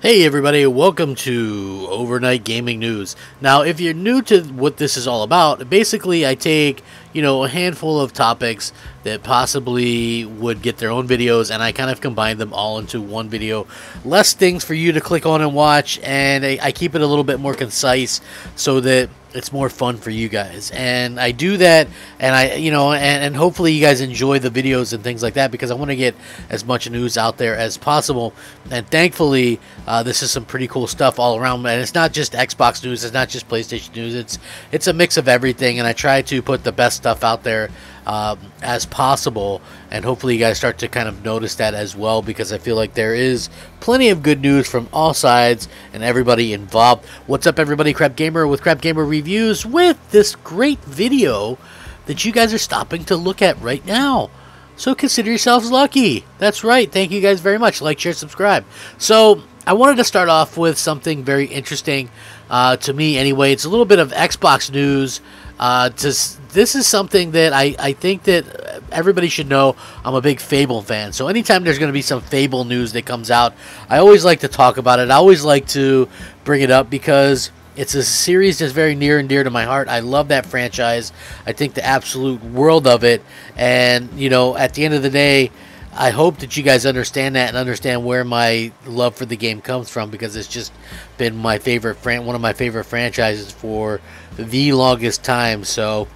Hey everybody, welcome to Overnight Gaming News. Now, if you're new to what this is all about, basically I take, a handful of topics that possibly would get their own videos and I kind of combine them all into one video. Less things for you to click on and watch, and I keep it a little bit more concise so that it's more fun for you guys. And I do that, and and hopefully you guys enjoy the videos and things like that, because I want to get as much news out there as possible. And thankfully, this is some pretty cool stuff all around. And it's not just Xbox news, it's not just PlayStation news, it's a mix of everything, and I try to put the best stuff out there as possible, and hopefully you guys start to kind of notice that as well, because I feel like there is plenty of good news from all sides and everybody involved. What's up everybody, Crapgamer with Crapgamer Reviews, with this great video that you guys are stopping to look at right now. So consider yourselves lucky. That's right, thank you guys very much. Like, share, subscribe. So I wanted to start off with something very interesting to me anyway. It's a little bit of Xbox news. This is something that I think that everybody should know. I'm a big Fable fan, so anytime there's going to be some Fable news that comes out, I always like to talk about it. I always like to bring it up because it's a series that's very near and dear to my heart. I love that franchise. I think the absolute world of it, and at the end of the day, I hope that you guys understand that and understand where my love for the game comes from, because it's just been my favorite one of my favorite franchises for the longest time. So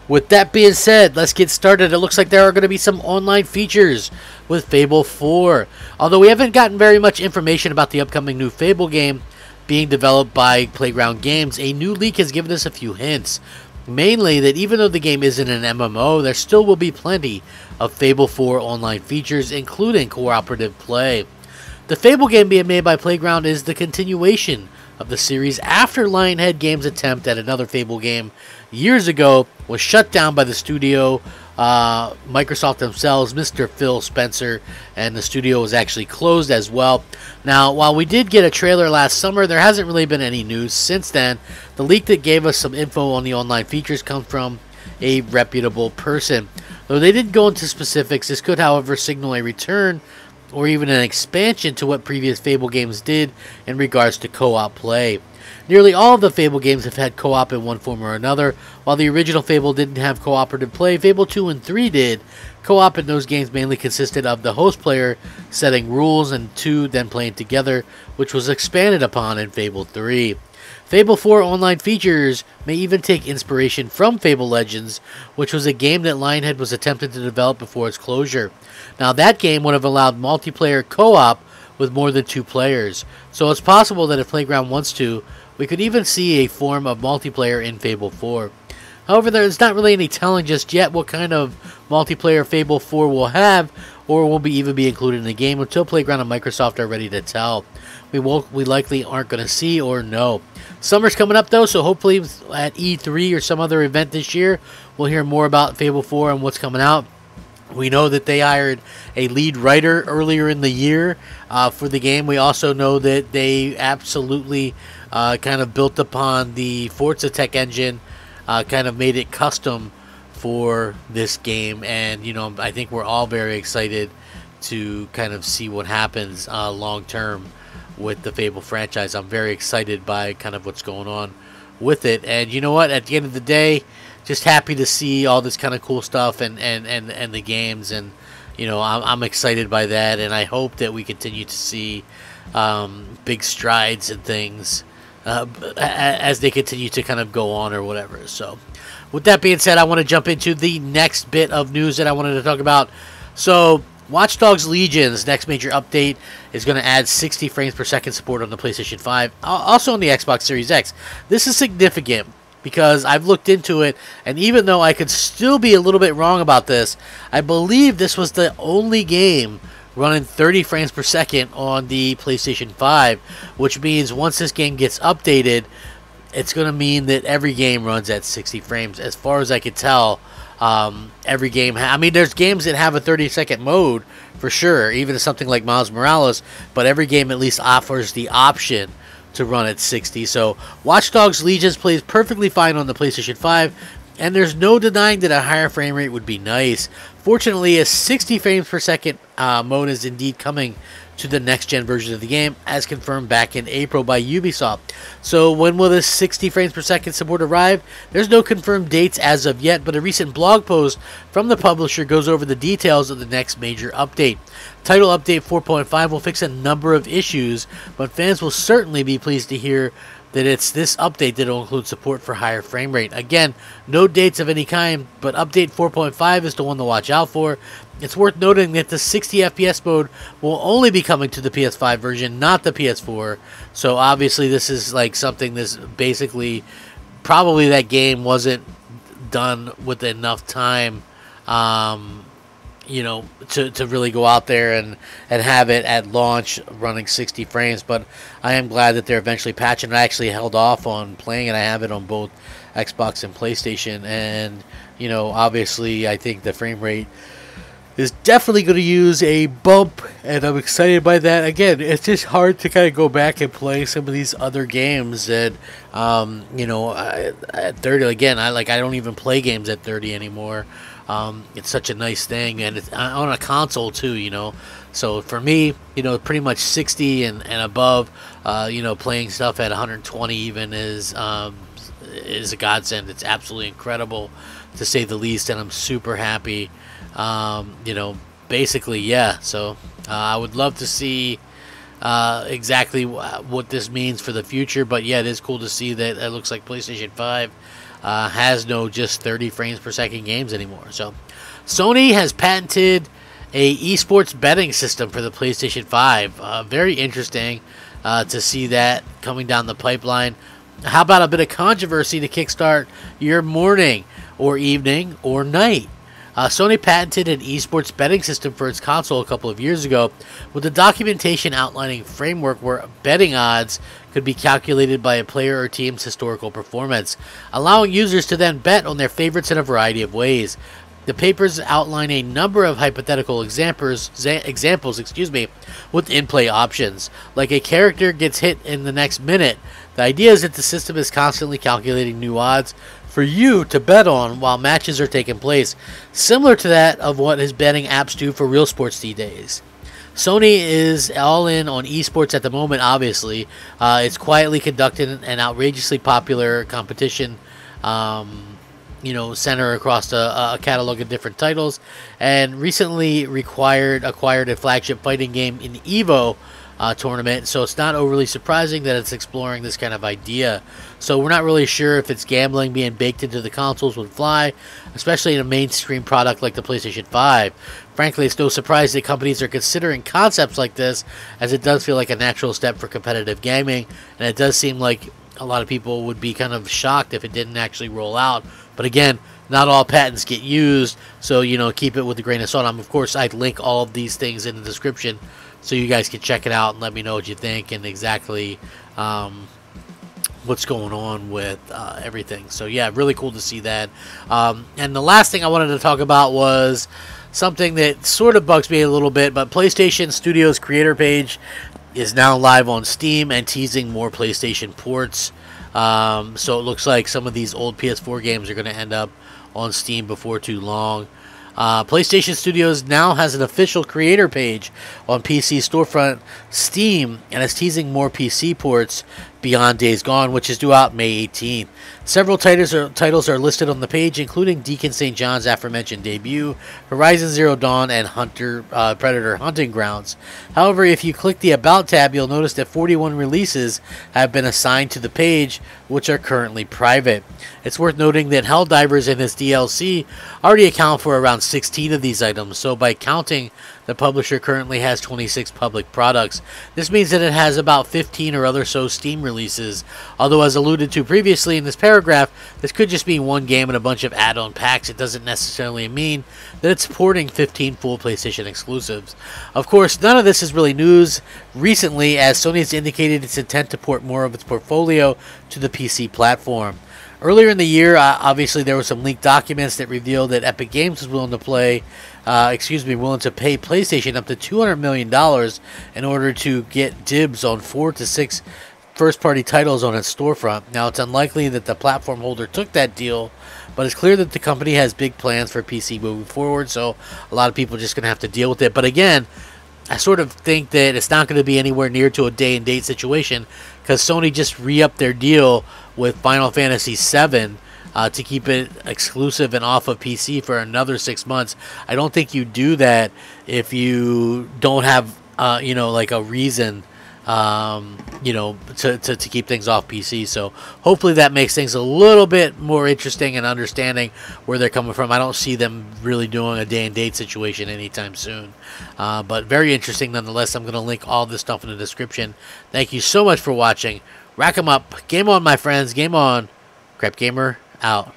with that being said, let's get started. It looks like there are going to be some online features with Fable 4. Although we haven't gotten very much information about the upcoming new Fable game being developed by Playground Games, a new leak has given us a few hints. Mainly that even though the game isn't an MMO, there still will be plenty of Fable 4 online features, including cooperative play. The Fable game being made by Playground is the continuation of the series after Lionhead Games' attempt at another Fable game years ago was shut down by the studio, Microsoft themselves, Mr. Phil Spencer, and the studio was actually closed as well. Now, while we did get a trailer last summer, there hasn't really been any news since then. The leak that gave us some info on the online features comes from a reputable person. Though they didn't go into specifics, this could, however, signal a return or even an expansion to what previous Fable games did in regards to co-op play. Nearly all of the Fable games have had co-op in one form or another. While the original Fable didn't have cooperative play, Fable 2 and 3 did. Co-op in those games mainly consisted of the host player setting rules and two then playing together, which was expanded upon in Fable 3. Fable 4 online features may even take inspiration from Fable Legends, which was a game that Lionhead was attempting to develop before its closure. Now, that game would have allowed multiplayer co-op with more than 2 players, so it's possible that if Playground wants to, we could even see a form of multiplayer in Fable 4. However, there's not really any telling just yet what kind of multiplayer Fable 4 will have, or will even be included in the game until Playground and Microsoft are ready to tell. We likely aren't going to see or know. Summer's coming up though, so hopefully at E3 or some other event this year, we'll hear more about Fable 4 and what's coming out. We know that they hired a lead writer earlier in the year for the game. We also know that they absolutely kind of built upon the Forza Tech engine, kind of made it custom for this game. And, I think we're all very excited to kind of see what happens long term with the Fable franchise. I'm very excited by kind of what's going on with it. And you know what? At the end of the day, just happy to see all this kind of cool stuff and the games, and I'm excited by that, and I hope that we continue to see big strides and things as they continue to kind of go on or whatever. So with that being said, I want to jump into the next bit of news that I wanted to talk about. So Watch Dogs Legion's next major update is going to add 60 frames per second support on the PlayStation 5, also on the Xbox Series X. This is significant because I've looked into it, and even though I could still be a little bit wrong about this, I believe this was the only game running 30 frames per second on the PlayStation 5, which means once this game gets updated, it's going to mean that every game runs at 60 frames. As far as I could tell, every game I mean, there's games that have a 30-second mode for sure, even something like Miles Morales, but every game at least offers the option to run at 60. So Watch Dogs Legion plays perfectly fine on the PlayStation 5, And there's no denying that a higher frame rate would be nice. Fortunately, a 60 frames per second mode is indeed coming to the next-gen version of the game, as confirmed back in April by Ubisoft. So when will this 60 frames per second support arrive? There's no confirmed dates as of yet, but a recent blog post from the publisher goes over the details of the next major update. Title Update 4.5 will fix a number of issues, but fans will certainly be pleased to hear that it's this update that will include support for higher frame rate. Again, no dates of any kind, but update 4.5 is the one to watch out for. It's worth noting that the 60 FPS mode will only be coming to the PS5 version, not the PS4. So obviously this is like something that's basically probably that game wasn't done with enough time, you know, to really go out there and have it at launch running 60 frames. But I am glad that they're eventually patching. I actually held off on playing it. I have it on both Xbox and PlayStation, and you know, obviously I think the frame rate is definitely going to use a bump, and I'm excited by that. Again, it's just hard to kind of go back and play some of these other games that, you know, at 30, again, I don't even play games at 30 anymore. It's such a nice thing, and it's on a console too, you know. So for me, you know, pretty much 60 and above, you know, playing stuff at 120 even is a godsend. It's absolutely incredible, to say the least, and I'm super happy. You know, basically, yeah. So I would love to see exactly what this means for the future. But yeah, it is cool to see that it looks like PlayStation 5 has no just 30 frames per second games anymore. So Sony has patented a esports betting system for the PlayStation 5. Very interesting to see that coming down the pipeline. How about a bit of controversy to kickstart your morning or evening or night? Sony patented an esports betting system for its console a couple of years ago, with the documentation outlining a framework where betting odds could be calculated by a player or team's historical performance, allowing users to then bet on their favorites in a variety of ways. The papers outline a number of hypothetical examples, with in-play options, like a character gets hit in the next minute. The idea is that the system is constantly calculating new odds for you to bet on while matches are taking place, similar to that of what his betting apps do for real sports these days. Sony is all in on esports at the moment, obviously. It's quietly conducted an outrageously popular competition, you know, center across a catalog of different titles, and recently acquired a flagship fighting game in EVO tournament, so it's not overly surprising that it's exploring this kind of idea. So we're not really sure if it's gambling being baked into the consoles would fly, especially in a mainstream product like the PlayStation 5. Frankly, it's no surprise that companies are considering concepts like this, as it does feel like a natural step for competitive gaming, and it does seem like a lot of people would be kind of shocked if it didn't actually roll out. But again, not all patents get used, so, you know, keep it with a grain of salt. Of course, I'd link all of these things in the description so you guys can check it out and let me know what you think and exactly what's going on with everything. So yeah, really cool to see that. And the last thing I wanted to talk about was something that sort of bugs me a little bit, but PlayStation Studios creator page is now live on Steam and teasing more PlayStation ports. So it looks like some of these old PS4 games are going to end up on Steam before too long. PlayStation Studios now has an official creator page on PC storefront Steam and is teasing more PC ports beyond Days Gone, which is due out May 18th. Several titles are listed on the page, including Deacon St. John's aforementioned debut, Horizon Zero Dawn, and Predator Hunting Grounds. However, if you click the About tab, you'll notice that 41 releases have been assigned to the page, which are currently private. It's worth noting that Helldivers and its DLC already account for around 16 of these items, so by counting, the publisher currently has 26 public products. This means that it has about 15 or other so Steam releases, although as alluded to previously in this paragraph, this could just mean one game and a bunch of add-on packs. It doesn't necessarily mean that it's supporting 15 full PlayStation exclusives. Of course, none of this is really news recently, as Sony has indicated its intent to port more of its portfolio to the PC platform. Earlier in the year, obviously there were some leaked documents that revealed that Epic Games was willing to pay PlayStation up to $200 million in order to get dibs on 4 to 6 first-party titles on its storefront. Now, it's unlikely that the platform holder took that deal, but it's clear that the company has big plans for PC moving forward, so a lot of people are just going to have to deal with it. But again, I sort of think that it's not going to be anywhere near to a day-and-date situation, because Sony just re-upped their deal with Final Fantasy VII to keep it exclusive and off of PC for another 6 months. I don't think you do that if you don't have, like a reason, to keep things off PC. So hopefully that makes things a little bit more interesting and understanding where they're coming from. I don't see them really doing a day-and-date situation anytime soon. But very interesting nonetheless. I'm going to link all this stuff in the description. Thank you so much for watching. Rack 'em up. Game on, my friends. Game on. Crapgamer out.